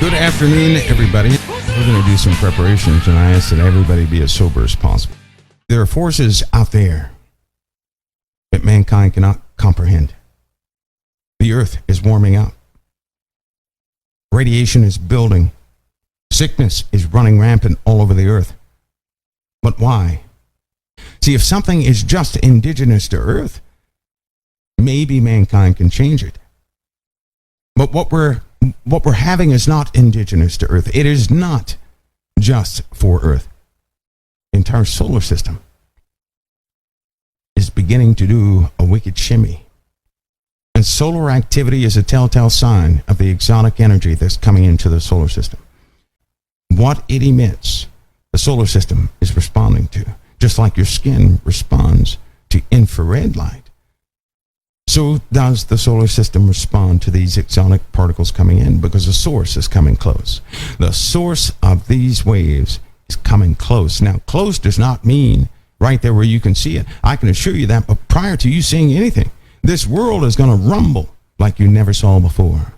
Good afternoon, everybody. We're going to do some preparations, and I ask that everybody be as sober as possible. There are forces out there that mankind cannot comprehend. The earth is warming up. Radiation is building. Sickness is running rampant all over the earth. But why? See, if something is just indigenous to earth, maybe mankind can change it. But what we're having is not indigenous to earth. It is not just for earth. The entire solar system is beginning to do a wicked shimmy. And solar activity is a telltale sign of the exotic energy that's coming into the solar system. What it emits, the solar system is responding to. Just like your skin responds to infrared light, so does the solar system respond to these exotic particles coming in, because the source is coming close. The source of these waves is coming close. Now, close does not mean right there where you can see it. I can assure you that, but prior to you seeing anything, this world is going to rumble like you never saw before.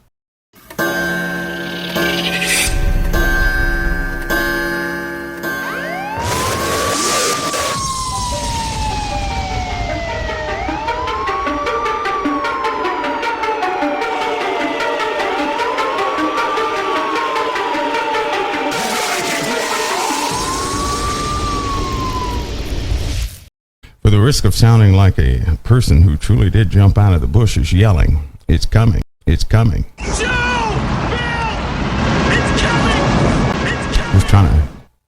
For the risk of sounding like a person who truly did jump out of the bushes yelling, "It's coming, it's coming." Joe! Bill! It's coming! It's coming! Just trying to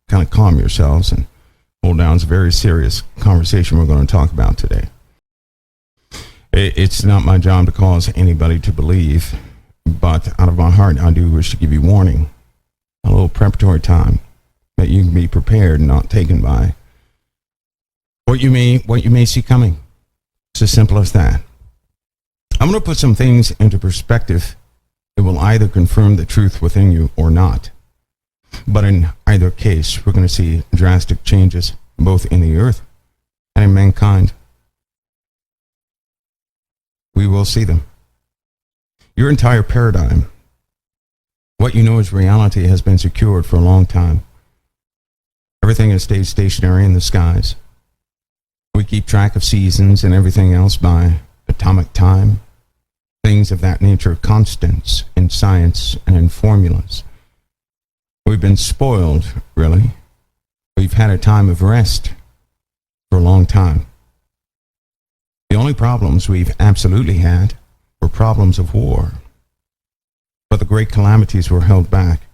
kind of calm yourselves and hold down. It's a very serious conversation we're going to talk about today. It's not my job to cause anybody to believe, but out of my heart, I do wish to give you warning, a little preparatory time, that you can be prepared and not taken by what you may see coming. It's as simple as that. I'm going to put some things into perspective that will either confirm the truth within you or not. But in either case, we're going to see drastic changes both in the earth and in mankind. We will see them. Your entire paradigm, what you know as reality, has been secured for a long time. Everything has stayed stationary in the skies. We keep track of seasons and everything else by atomic time. Things of that nature are constants in science and in formulas. We've been spoiled, really. We've had a time of rest for a long time. The only problems we've absolutely had were problems of war. But the great calamities were held back,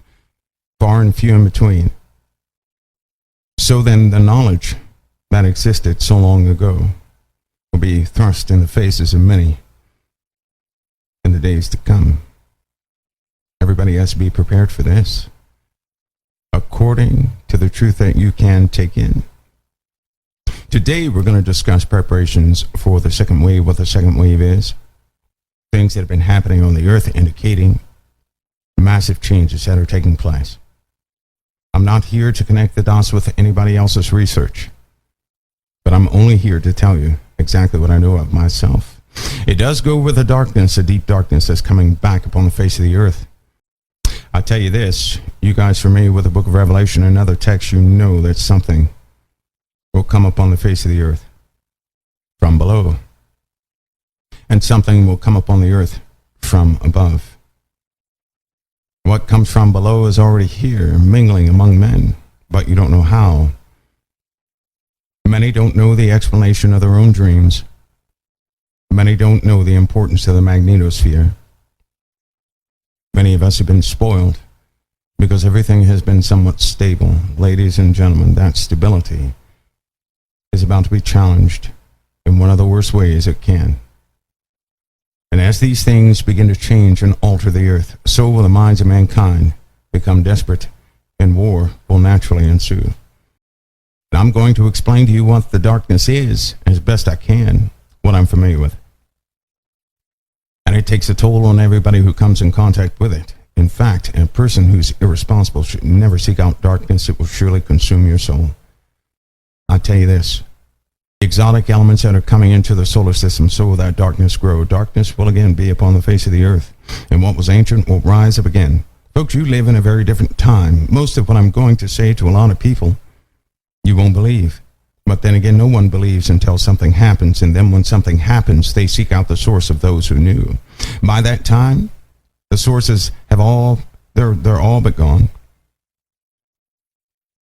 far and few in between. So then the knowledge that existed so long ago will be thrust in the faces of many in the days to come. Everybody has to be prepared for this, according to the truth that you can take in. Today we're going to discuss preparations for the second wave, what the second wave is, things that have been happening on the earth indicating massive changes that are taking place. I'm not here to connect the dots with anybody else's research, but I'm only here to tell you exactly what I know of myself. It does go with a darkness, a deep darkness that's coming back upon the face of the earth. I tell you this, you guys familiar with the book of Revelation and other texts, you know that something will come upon the face of the earth from below, and something will come upon the earth from above. What comes from below is already here, mingling among men, but you don't know how. Many don't know the explanation of their own dreams. Many don't know the importance of the magnetosphere. Many of us have been spoiled because everything has been somewhat stable. Ladies and gentlemen, that stability is about to be challenged in one of the worst ways it can. And as these things begin to change and alter the earth, so will the minds of mankind become desperate, and war will naturally ensue. And I'm going to explain to you what the darkness is as best I can, what I'm familiar with. And it takes a toll on everybody who comes in contact with it. In fact, a person who's irresponsible should never seek out darkness. It will surely consume your soul. I tell you this, exotic elements that are coming into the solar system, so will that darkness grow. Darkness will again be upon the face of the earth, and what was ancient will rise up again Folks, you live in a very different time. Most of what I'm going to say to a lot of people, you won't believe. But then again, no one believes until something happens, and then when something happens, they seek out the source of those who knew. By that time, the sources have they're all but gone.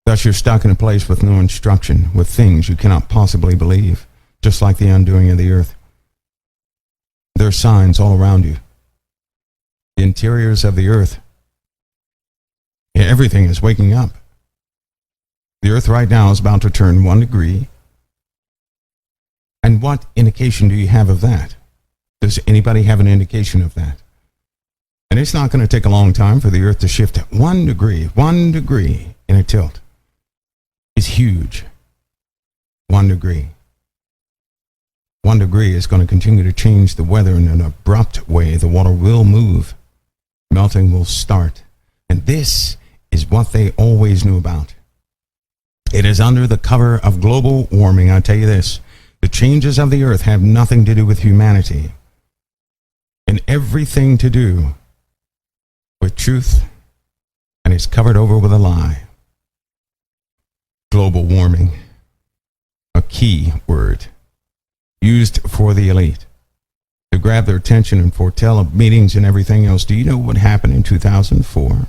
Thus, you're stuck in a place with no instruction, with things you cannot possibly believe, just like the undoing of the earth. There are signs all around you. The interiors of the earth. Everything is waking up. The earth right now is about to turn 1 degree. And what indication do you have of that? Does anybody have an indication of that? And it's not going to take a long time for the earth to shift 1 degree in a tilt. It's huge. 1 degree. 1 degree is going to continue to change the weather in an abrupt way. The water will move. Melting will start. And this is what they always knew about. It is under the cover of global warming. I tell you this, the changes of the earth have nothing to do with humanity and everything to do with truth, and it's covered over with a lie. Global warming, a key word used for the elite to grab their attention and foretell of meetings and everything else. Do you know what happened in 2004?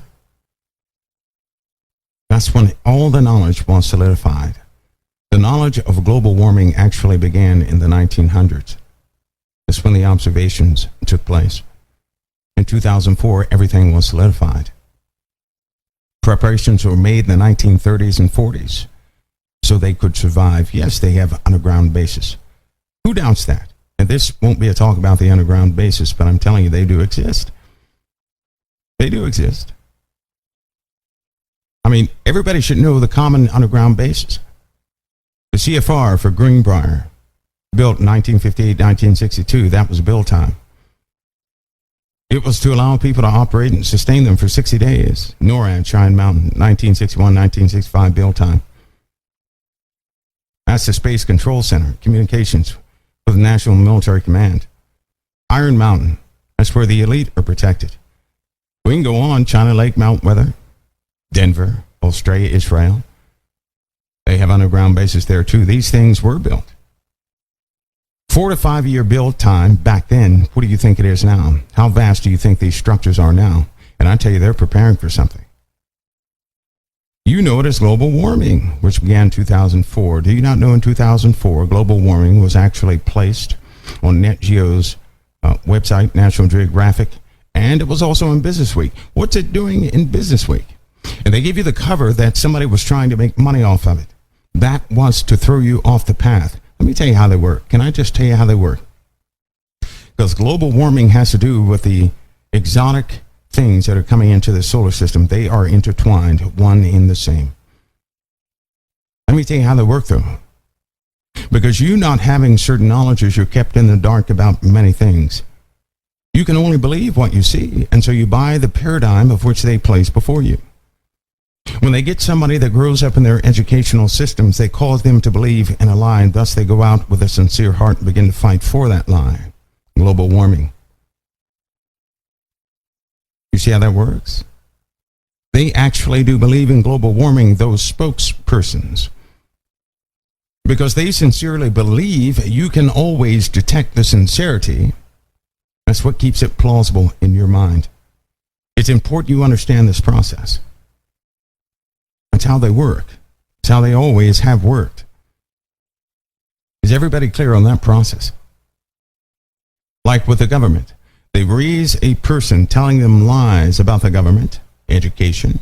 That's when all the knowledge was solidified. The knowledge of global warming actually began in the 1900s. That's when the observations took place. In 2004, everything was solidified. Preparations were made in the 1930s and 40s so they could survive. Yes, they have underground bases. Who doubts that? And this won't be a talk about the underground bases, but I'm telling you, they do exist. They do exist. I mean, everybody should know the common underground bases. The CFR for Greenbrier, built in 1958, 1962, that was build time. It was to allow people to operate and sustain them for 60 days. NORAD, Cheyenne Mountain, 1961, 1965, build time. That's the Space Control Center, communications for the National Military Command. Iron Mountain, that's where the elite are protected. We can go on, China Lake, Mount Weather, Denver, Australia, Israel. They have underground bases there too. These things were built. 4 to 5 year build time back then. What do you think it is now? How vast do you think these structures are now? And I tell you, they're preparing for something. You know it as global warming, which began in 2004. Do you not know in 2004, global warming was actually placed on Net Geo's website, National Geographic, and it was also in Business Week. What's it doing in Business Week? And they gave you the cover that somebody was trying to make money off of it. That was to throw you off the path. Let me tell you how they work. Can I just tell you how they work? Because global warming has to do with the exotic things that are coming into the solar system. They are intertwined, one in the same. Let me tell you how they work, though. Because you not having certain knowledges, you're kept in the dark about many things. You can only believe what you see, and so you buy the paradigm of which they place before you. When they get somebody that grows up in their educational systems, they cause them to believe in a lie, and thus they go out with a sincere heart and begin to fight for that lie. Global warming. You see how that works? They actually do believe in global warming, those spokespersons, because they sincerely believe you can always detect the sincerity. That's what keeps it plausible in your mind. It's important you understand this process. That's how they work. It's how they always have worked. Is everybody clear on that process? Like with the government, they raise a person telling them lies about the government, education.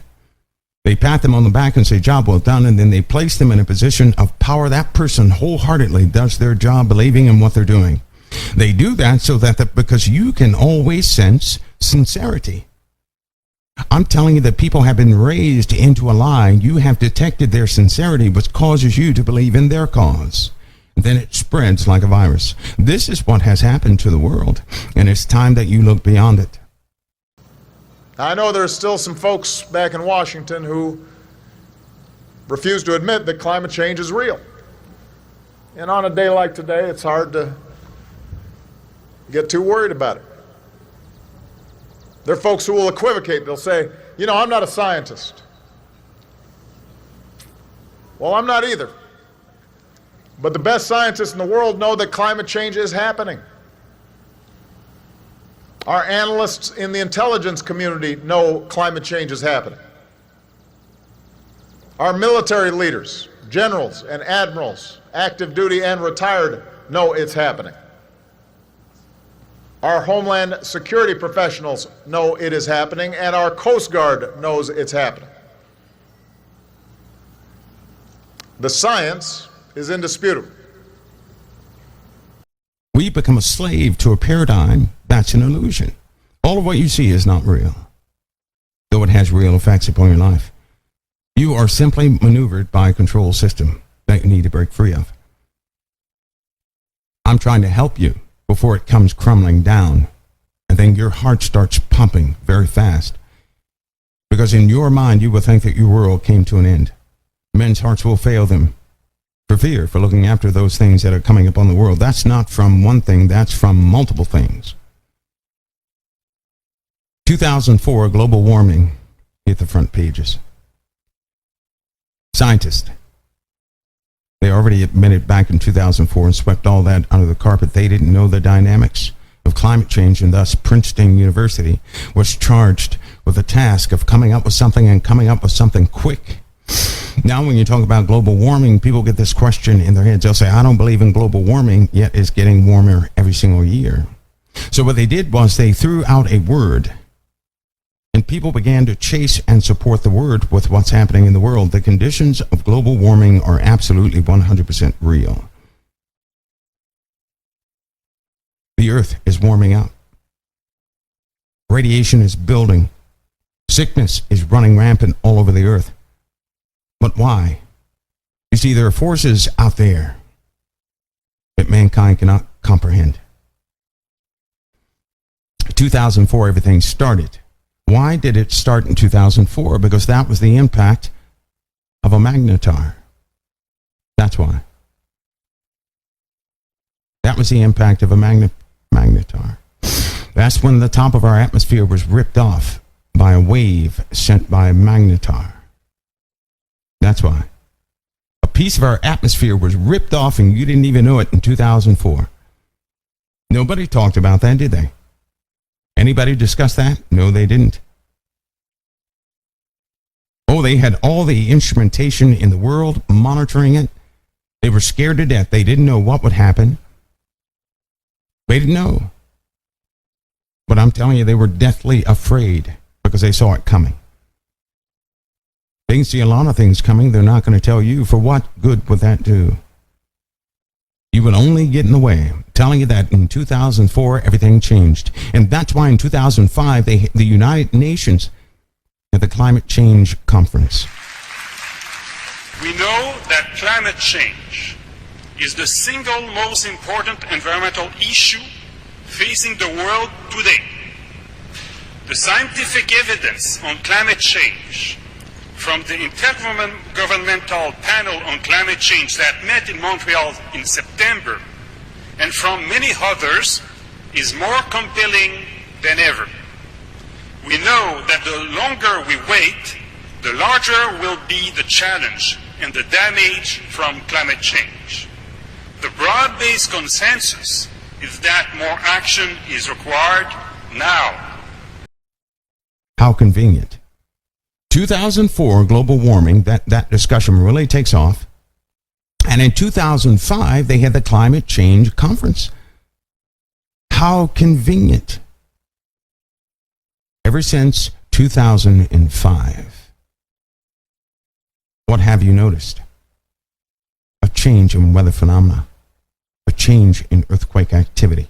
They pat them on the back and say, job well done, and then they place them in a position of power. That person wholeheartedly does their job, believing in what they're doing. They do that so that because you can always sense sincerity. I'm telling you that people have been raised into a lie. You have detected their sincerity, which causes you to believe in their cause. Then it spreads like a virus. This is what has happened to the world, and it's time that you look beyond it. I know there's still some folks back in Washington who refuse to admit that climate change is real. And on a day like today, it's hard to get too worried about it. There are folks who will equivocate. They'll say, you know, I'm not a scientist. Well, I'm not either. But the best scientists in the world know that climate change is happening. Our analysts in the intelligence community know climate change is happening. Our military leaders, generals and admirals, active duty and retired, know it's happening. Our Homeland Security professionals know it is happening, and our Coast Guard knows it's happening. The science is indisputable. We become a slave to a paradigm that's an illusion. All of what you see is not real, though it has real effects upon your life. You are simply maneuvered by a control system that you need to break free of. I'm trying to help you before it comes crumbling down, and then your heart starts pumping very fast, because in your mind you will think that your world came to an end. Men's hearts will fail them for fear, for looking after those things that are coming upon the world. That's not from one thing, that's from multiple things. 2004, global warming hit the front pages. Scientists, they already admitted back in 2004 and swept all that under the carpet. They didn't know the dynamics of climate change, and thus Princeton University was charged with the task of coming up with something, and coming up with something quick. Now, when you talk about global warming, people get this question in their heads. They'll say, I don't believe in global warming, yet it's getting warmer every single year. So what they did was they threw out a word, and people began to chase and support the word with what's happening in the world. The conditions of global warming are absolutely 100% real. The earth is warming up. Radiation is building. Sickness is running rampant all over the earth. But why? You see, there are forces out there that mankind cannot comprehend. 2004, everything started. Why did it start in 2004? Because that was the impact of a magnetar. That's why. That was the impact of a magnetar. That's when the top of our atmosphere was ripped off by a wave sent by a magnetar. That's why. A piece of our atmosphere was ripped off and you didn't even know it in 2004. Nobody talked about that, did they? Anybody discuss that? No, they didn't. Oh, they had all the instrumentation in the world monitoring it. They were scared to death. They didn't know what would happen. They didn't know. But I'm telling you, they were deathly afraid because they saw it coming. They can see a lot of things coming. They're not going to tell you. For what good would that do? You would only get in the way. I'm telling you that in 2004, everything changed. And that's why in 2005, the United Nations had the Climate Change Conference. We know that climate change is the single most important environmental issue facing the world today. The scientific evidence on climate change from the Intergovernmental Panel on Climate Change that met in Montreal in September, and from many others, is more compelling than ever. We know that the longer we wait, the larger will be the challenge and the damage from climate change. The broad-based consensus is that more action is required now. How convenient. 2004, global warming, that discussion really takes off. And in 2005, they had the Climate Change Conference. How convenient. Ever since 2005, what have you noticed? A change in weather phenomena, a change in earthquake activity,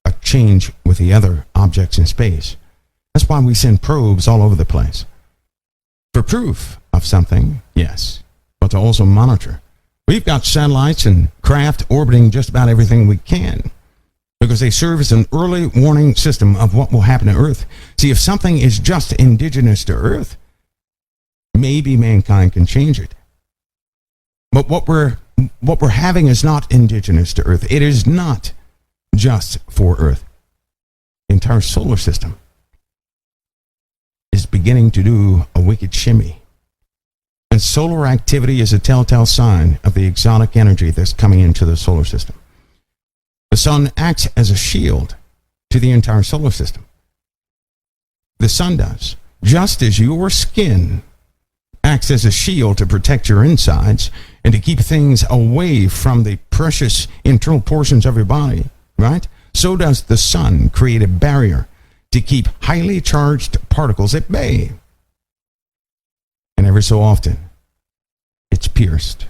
a change with the other objects in space. That's why we send probes all over the place. For proof of something, yes, but to also monitor. We've got satellites and craft orbiting just about everything we can because they serve as an early warning system of what will happen to Earth. See, if something is just indigenous to Earth, maybe mankind can change it. But what we're having is not indigenous to Earth. It is not just for Earth. The entire solar system beginning to do a wicked shimmy. And solar activity is a telltale sign of the exotic energy that's coming into the solar system. The sun acts as a shield to the entire solar system. The sun does, just as your skin acts as a shield to protect your insides and to keep things away from the precious internal portions of your body, right? So does the sun create a barrier to keep highly charged particles at bay. And every so often, it's pierced.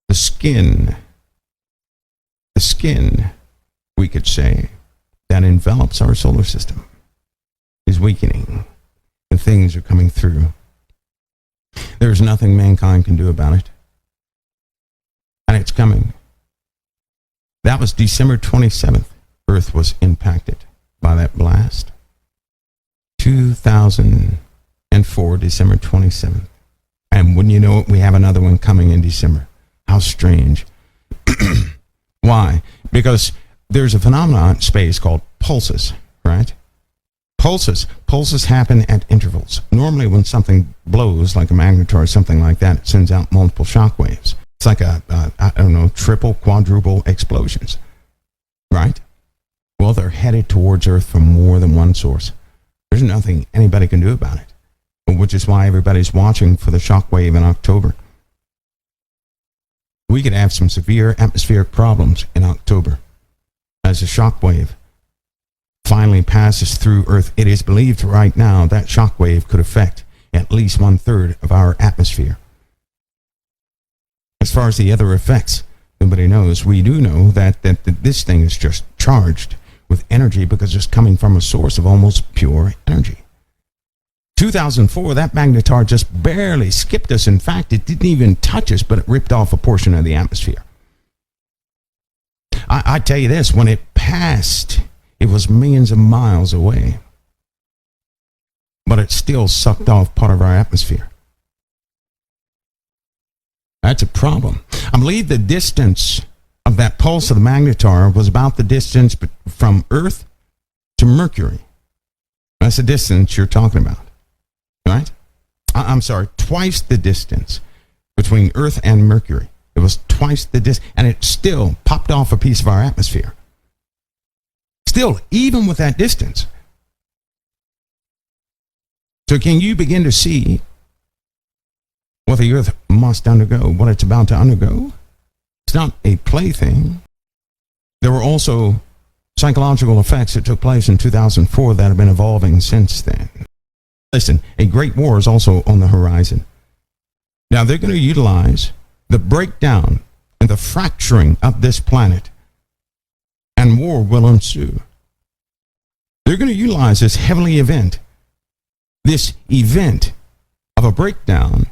The skin, we could say, that envelops our solar system is weakening, and things are coming through. There's nothing mankind can do about it. And it's coming. That was December 27th. Earth was impacted by that blast. 2004, December 27th. And wouldn't you know it, we have another one coming in December. How strange. Why? Because there's a phenomenon in space called pulses, right? Pulses happen at intervals. Normally when something blows, like a magnetar or something like that, it sends out multiple shock waves. It's like triple, quadruple explosions, right? Well, they're headed towards Earth from more than one source. There's nothing anybody can do about it, which is why everybody's watching for the shock wave in October. We could have some severe atmospheric problems in October as a shock wave finally passes through Earth. It is believed right now that shock wave could affect at least 1/3 of our atmosphere. As far as the other effects, nobody knows. We do know that this thing is just charged with energy because it's coming from a source of almost pure energy. 2004, that magnetar just barely skipped us. In fact, it didn't even touch us, but it ripped off a portion of the atmosphere. I tell you this, when it passed, it was millions of miles away, but it still sucked off part of our atmosphere. That's a problem. I believe the distance of that pulse of the magnetar was about the distance from Earth to Mercury. That's the distance you're talking about, right? I'm sorry, twice the distance between Earth and Mercury. It was twice the distance, and it still popped off a piece of our atmosphere. Still, even with that distance. So can you begin to see what the Earth must undergo, what it's about to undergo? It's not a plaything. There were also psychological effects that took place in 2004 that have been evolving since then. Listen, a great war is also on the horizon. Now, they're going to utilize the breakdown and the fracturing of this planet, and war will ensue. They're going to utilize this heavenly event, this event of a breakdown.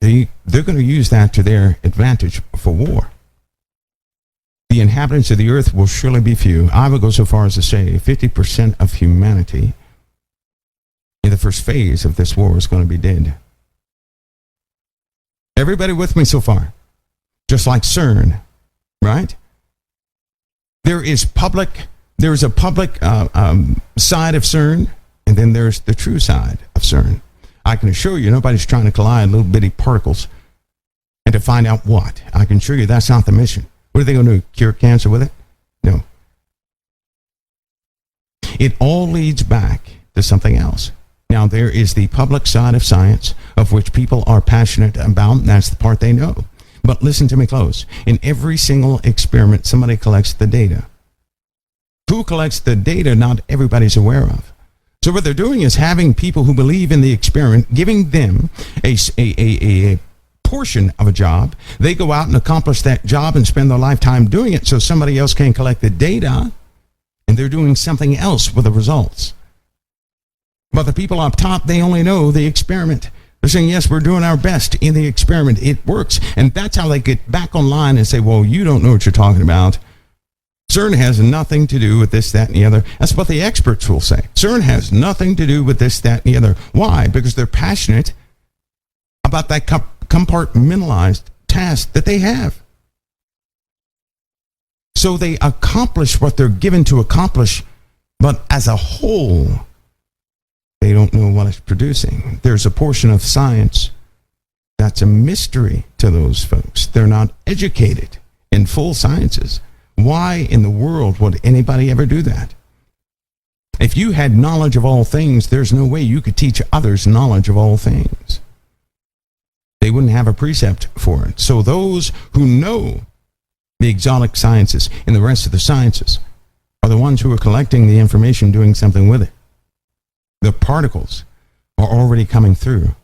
They're going to use that to their advantage for war. The inhabitants of the earth will surely be few. I would go so far as to say 50% of humanity in the first phase of this war is going to be dead. Everybody with me so far? Just like CERN, right? There is a public side of CERN, and then there's the true side of CERN. I can assure you nobody's trying to collide little bitty particles and to find out what. I can assure you that's not the mission. What are they going to do? Cure cancer with it? No. It all leads back to something else. Now, there is the public side of science, of which people are passionate about, and that's the part they know. But listen to me close. In every single experiment, somebody collects the data. Who collects the data, not everybody's aware of. So what they're doing is having people who believe in the experiment, giving them a portion of a job. They go out and accomplish that job and spend their lifetime doing it so somebody else can collect the data, and they're doing something else with the results. But the people up top, they only know the experiment. They're saying, yes, we're doing our best in the experiment. It works. And that's how they get back online and say, well, you don't know what you're talking about. CERN has nothing to do with this, that, and the other. That's what the experts will say. CERN has nothing to do with this, that, and the other. Why? Because they're passionate about that compartmentalized task that they have. So they accomplish what they're given to accomplish, but as a whole, they they don't know what it's producing. There's a portion of science that's a mystery to those folks. They're not educated in full sciences. Why in the world would anybody ever do that? If you had knowledge of all things, there's no way you could teach others knowledge of all things. They wouldn't have a precept for it. So those who know the exotic sciences and the rest of the sciences are the ones who are collecting the information, doing something with it. The particles are already coming through.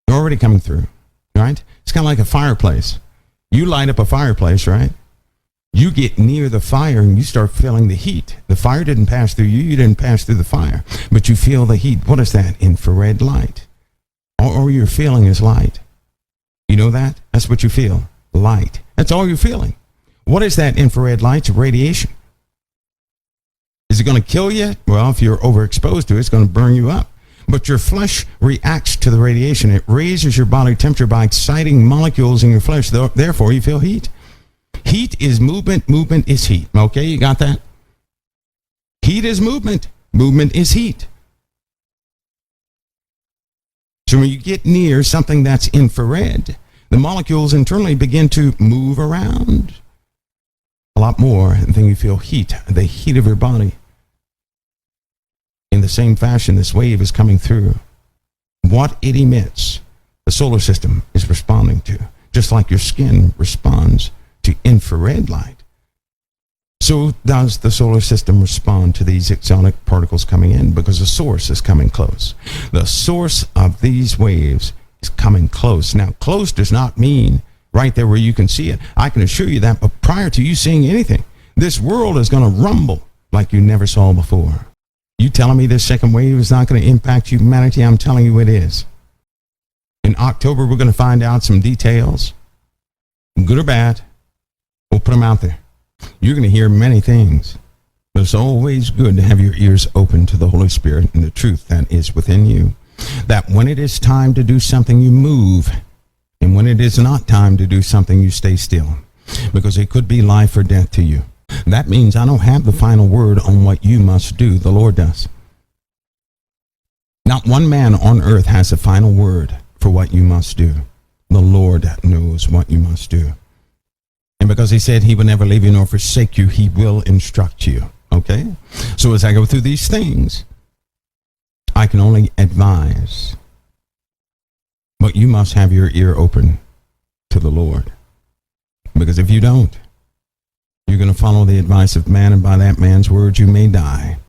They're already coming through, right? It's kind of like a fireplace. You light up a fireplace, right? You get near the fire and you start feeling the heat. The fire didn't pass through you, you didn't pass through the fire, but you feel the heat. What is that? Infrared light. All you're feeling is light. You know that? That's what you feel. Light. That's all you're feeling. What is that infrared light? It's radiation. Is it going to kill you? Well, if you're overexposed to it, it's going to burn you up. But your flesh reacts to the radiation. It raises your body temperature by exciting molecules in your flesh. Therefore, you feel heat. Heat is movement. Movement is heat. Okay, you got that? Heat is movement. Movement is heat. So when you get near something that's infrared, the molecules internally begin to move around a lot more, and then you feel heat, the heat of your body. In the same fashion, this wave is coming through. What it emits, the solar system is responding to, just like your skin responds to infrared light. So does the solar system respond to these exotic particles coming in, because the source is coming close. The source of these waves is coming close. Now, close does not mean right there where you can see it. I can assure you that, but prior to you seeing anything, this world is going to rumble like you never saw before. You telling me this second wave is not going to impact humanity? I'm telling you it is. In October, we're going to find out some details, good or bad. We'll put them out there. You're going to hear many things, but it's always good to have your ears open to the Holy Spirit and the truth that is within you. That when it is time to do something, you move. And when it is not time to do something, you stay still. Because it could be life or death to you. That means I don't have the final word on what you must do. The Lord does. Not one man on earth has a final word for what you must do. The Lord knows what you must do. And because he said he will never leave you nor forsake you, he will instruct you. Okay? So as I go through these things, I can only advise. But you must have your ear open to the Lord. Because if you don't, you're going to follow the advice of man, and by that man's words you may die.